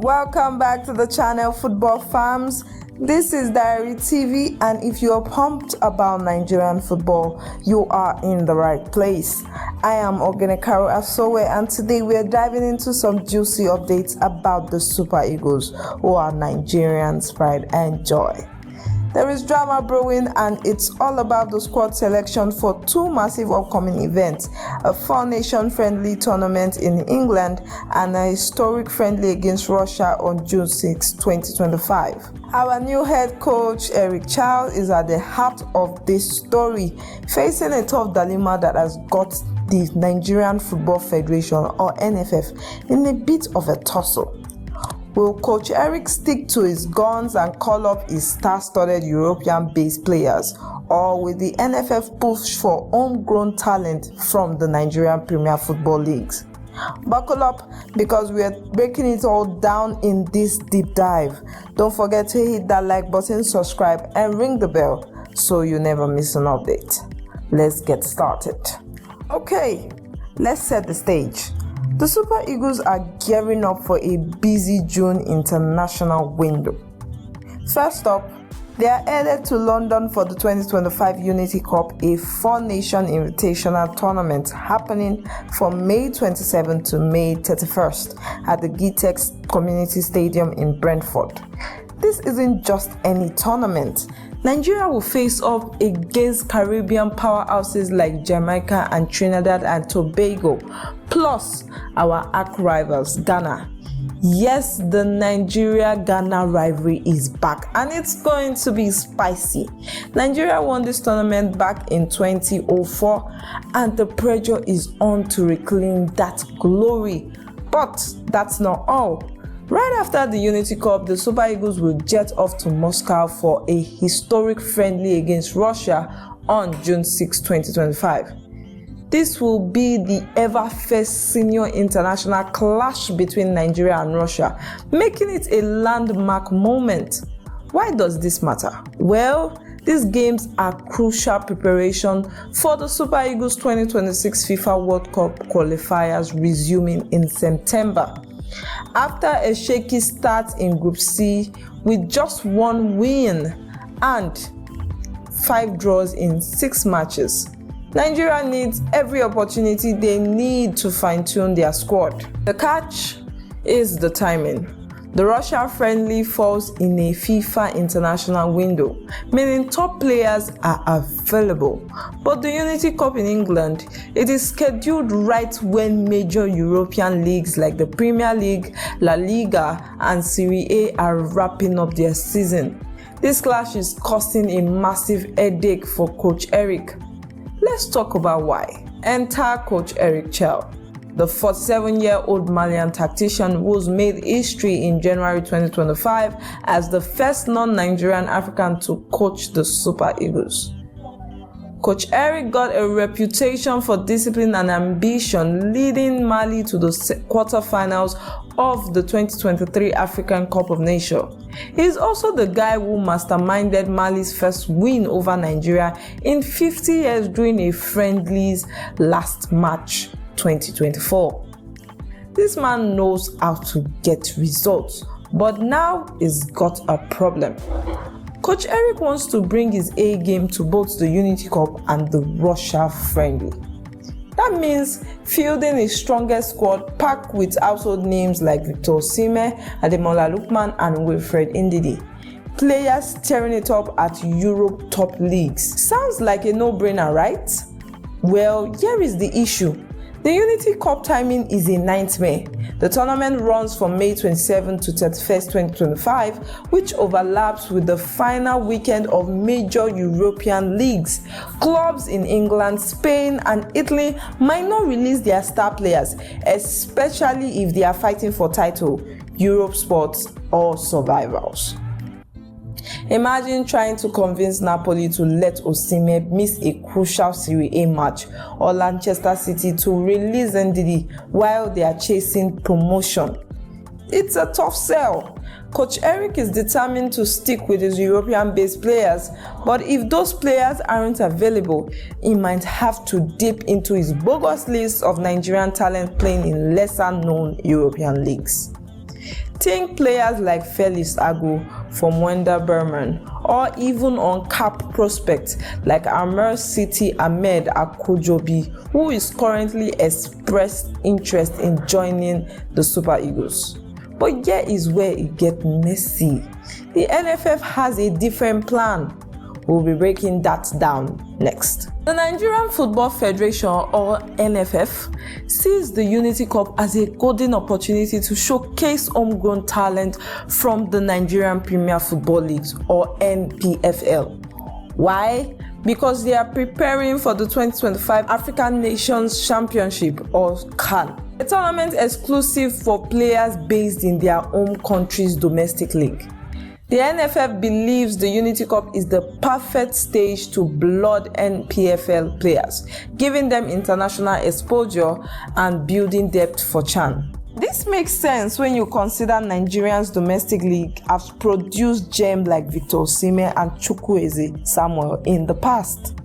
Welcome back to the channel, football fans. This is Diary TV, and if you're pumped about Nigerian football, you are in the right place. I am Ogenekaro Asowe, and today we are diving into some juicy updates about the Super Eagles, who are Nigerians' pride and joy. There is drama brewing, and it's all about the squad selection for two massive upcoming events: a four-nation friendly tournament in England and a historic friendly against Russia on June 6, 2025. Our new head coach, Eric Chelle, is at the heart of this story, facing a tough dilemma that has got the Nigerian Football Federation, or NFF, in a bit of a tussle. Will Coach Eric stick to his guns and call up his star-studded European-based players, or will the NFF push for homegrown talent from the Nigerian Premier Football Leagues? Buckle up, because we are breaking it all down in this deep dive. Don't forget to hit that like button, subscribe, and ring the bell so you never miss an update. Let's get started. Okay, let's set the stage. The Super Eagles are gearing up for a busy June international window. First up, they are headed to London for the 2025 Unity Cup, a four-nation invitational tournament happening from May 27 to May 31st at the Gitex Community Stadium in Brentford. This isn't just any tournament. Nigeria will face up against Caribbean powerhouses like Jamaica and Trinidad and Tobago, plus our arch rivals, Ghana. Yes, the Nigeria-Ghana rivalry is back, and it's going to be spicy. Nigeria won this tournament back in 2004, and the pressure is on to reclaim that glory. But that's not all. Right after the Unity Cup, the Super Eagles will jet off to Moscow for a historic friendly against Russia on June 6, 2025. This will be the ever-first senior international clash between Nigeria and Russia, making it a landmark moment. Why does this matter? Well, these games are crucial preparation for the Super Eagles 2026 FIFA World Cup qualifiers resuming in September. After a shaky start in Group C with just one win and 5 draws in 6 matches, Nigeria needs every opportunity they need to fine-tune their squad. The catch is the timing. The Russia friendly falls in a FIFA international window, meaning top players are available. But the Unity Cup in England, it is scheduled right when major European leagues like the Premier League, La Liga, and Serie A are wrapping up their season. This clash is causing a massive headache for Coach Eric. Let's talk about why. Enter Coach Eric Chelle. The 47-year-old Malian tactician was made history in January 2025 as the first non-Nigerian African to coach the Super Eagles. Coach Eric got a reputation for discipline and ambition, leading Mali to the quarterfinals of the 2023 African Cup of Nations. He is also the guy who masterminded Mali's first win over Nigeria in 50 years during a friendlies last March 2024. This man knows how to get results, but now he's got a problem. Coach Eric wants to bring his A game to both the Unity Cup and the Russia friendly. That means fielding his strongest squad packed with household names like Victor Osimhen, Ademola Lookman, and Wilfred Ndidi. Players tearing it up at Europe top leagues. Sounds like a no-brainer, right? Well, here is the issue. The Unity Cup timing is a nightmare. The tournament runs from May 27 to 31st, 2025, which overlaps with the final weekend of major European leagues. Clubs in England, Spain, and Italy might not release their star players, especially if they are fighting for title, Europe spots, or survivals. Imagine trying to convince Napoli to let Osimhen miss a crucial Serie A match, or Manchester City to release Ndidi while they are chasing promotion. It's a tough sell. Coach Eric is determined to stick with his European-based players, but if those players aren't available, he might have to dip into his bogus list of Nigerian talent playing in lesser-known European leagues. Think players like Felix Agu from Wender Berman, or even uncapped prospects like Amr City Ahmed Akojobi, who is currently expressed interest in joining the Super Eagles. But here is where it gets messy. The NFF has a different plan. We'll be breaking that down next. The Nigerian Football Federation, or NFF, sees the Unity Cup as a golden opportunity to showcase homegrown talent from the Nigerian Premier Football Leagues, or NPFL. Why? Because they are preparing for the 2025 African Nations Championship, or CAN, a tournament exclusive for players based in their home country's domestic league. The NFF believes the Unity Cup is the perfect stage to blood NPFL players, giving them international exposure and building depth for CHAN. This makes sense when you consider Nigeria's domestic league has produced gems like Victor Osimhen and Chukwueze Samuel in the past.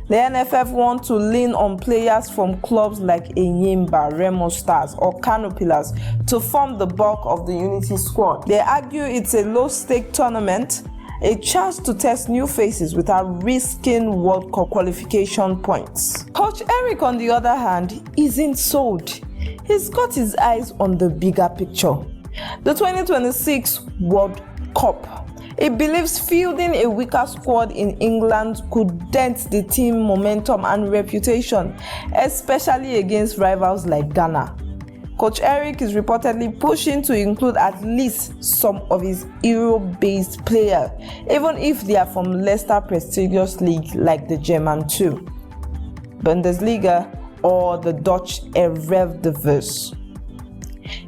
The NFF want to lean on players from clubs like Enyimba, Remo Stars, or Kano Pillars to form the bulk of the Unity squad. They argue it's a low-stake tournament, a chance to test new faces without risking World Cup qualification points. Coach Eric, on the other hand, isn't sold. He's got his eyes on the bigger picture, the 2026 World Cup. He believes fielding a weaker squad in England could dent the team momentum and reputation, especially against rivals like Ghana. Coach Eric is reportedly pushing to include at least some of his Europe-based players, even if they are from lesser prestigious leagues like the German 2, Bundesliga, or the Dutch Eredivisie.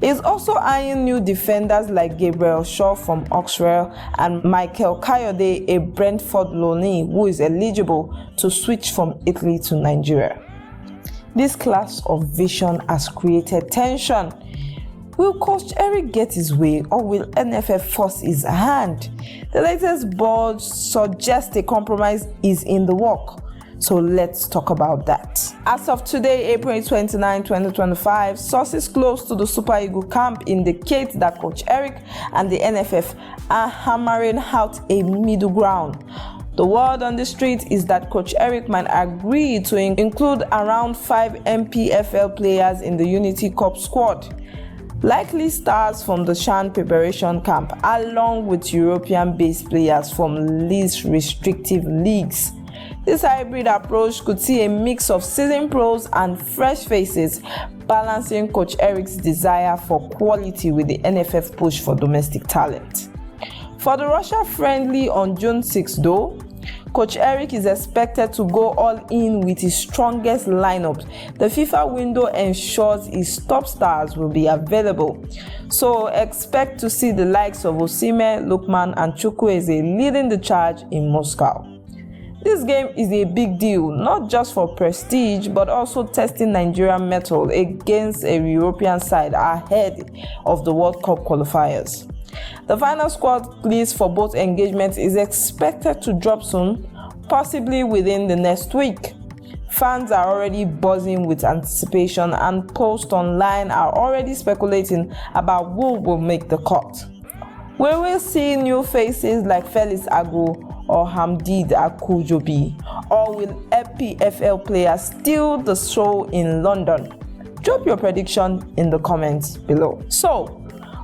He's also eyeing new defenders like Gabriel Shaw from Oxford and Michael Kayode, a Brentford loanee who is eligible to switch from Italy to Nigeria. This clash of vision has created tension. Will Coach Eric get his way, or will NFF force his hand? The latest board suggests a compromise is in the work. So let's talk about that. As of today, April 29, 2025, sources close to the Super Eagle camp indicate that Coach Eric and the NFF are hammering out a middle ground. The word on the street is that Coach Eric might agree to include around 5 NPFL players in the Unity Cup squad, likely stars from the CHAN preparation camp, along with European-based players from least restrictive leagues. This hybrid approach could see a mix of seasoned pros and fresh faces, balancing Coach Eric's desire for quality with the NFF push for domestic talent. For the Russia friendly on June 6, though, Coach Eric is expected to go all in with his strongest lineup. The FIFA window ensures his top stars will be available, so expect to see the likes of Osimhen, Lookman, and Chukwueze leading the charge in Moscow. This game is a big deal, not just for prestige, but also testing Nigerian mettle against a European side ahead of the World Cup qualifiers. The final squad list for both engagements is expected to drop soon, possibly within the next week. Fans are already buzzing with anticipation, and posts online are already speculating about who will make the cut. We will see new faces like Felix Agu or Ndidi Akojobi, or will NPFL players steal the show in London? Drop your prediction in the comments below. So,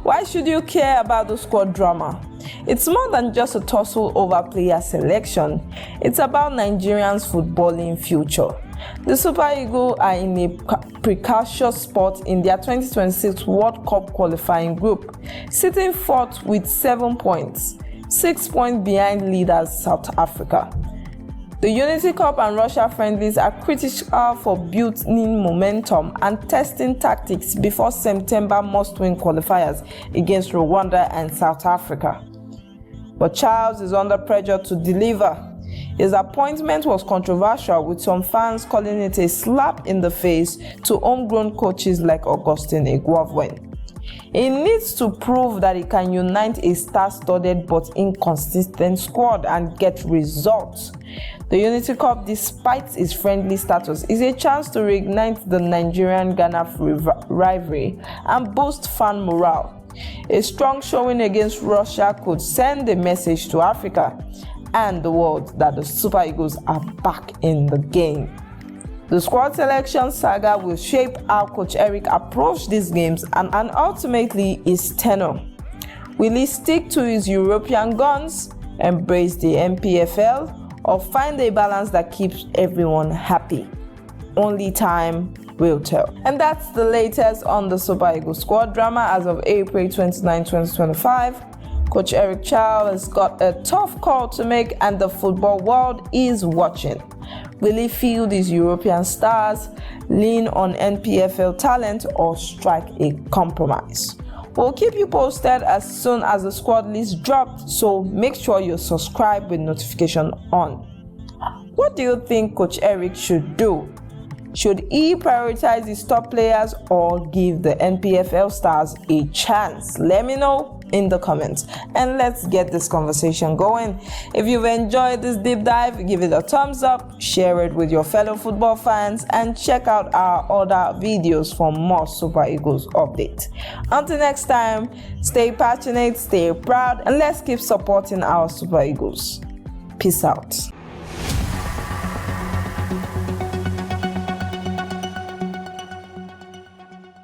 why should you care about the squad drama? It's more than just a tussle over player selection. It's about Nigerians' footballing future. The Super Eagles are in a precarious spot in their 2026 World Cup qualifying group, sitting fourth with 7 points, 6 points behind leaders South Africa. The Unity Cup and Russia friendlies are critical for building momentum and testing tactics before September must-win qualifiers against Rwanda and South Africa. But Charles is under pressure to deliver. His appointment was controversial, with some fans calling it a slap in the face to homegrown coaches like Augustine Iguavuen. He needs to prove that he can unite a star-studded but inconsistent squad and get results. The Unity Cup, despite its friendly status, is a chance to reignite the Nigerian-Ghana rivalry and boost fan morale. A strong showing against Russia could send a message to Africa and the world that the Super Eagles are back in the game. The squad selection saga will shape how Coach Eric approached these games and ultimately his tenure. Will he stick to his European guns, embrace the NPFL, or find a balance that keeps everyone happy? Only time will tell. And that's the latest on the Super Eagles squad drama as of April 29, 2025. Coach Eric Chelle has got a tough call to make and the football world is watching. Will he field his European stars, lean on NPFL talent, or strike a compromise? We'll keep you posted as soon as the squad list dropped, so make sure you're subscribed with notification on. What do you think Coach Eric should do? Should he prioritize his top players or give the NPFL stars a chance? Let me know in the comments and let's get this conversation going. If you've enjoyed this deep dive, give it a thumbs up, share it with your fellow football fans, and check out our other videos for more Super Eagles updates. Until next time, stay passionate, stay proud, and let's keep supporting our Super Eagles. Peace out.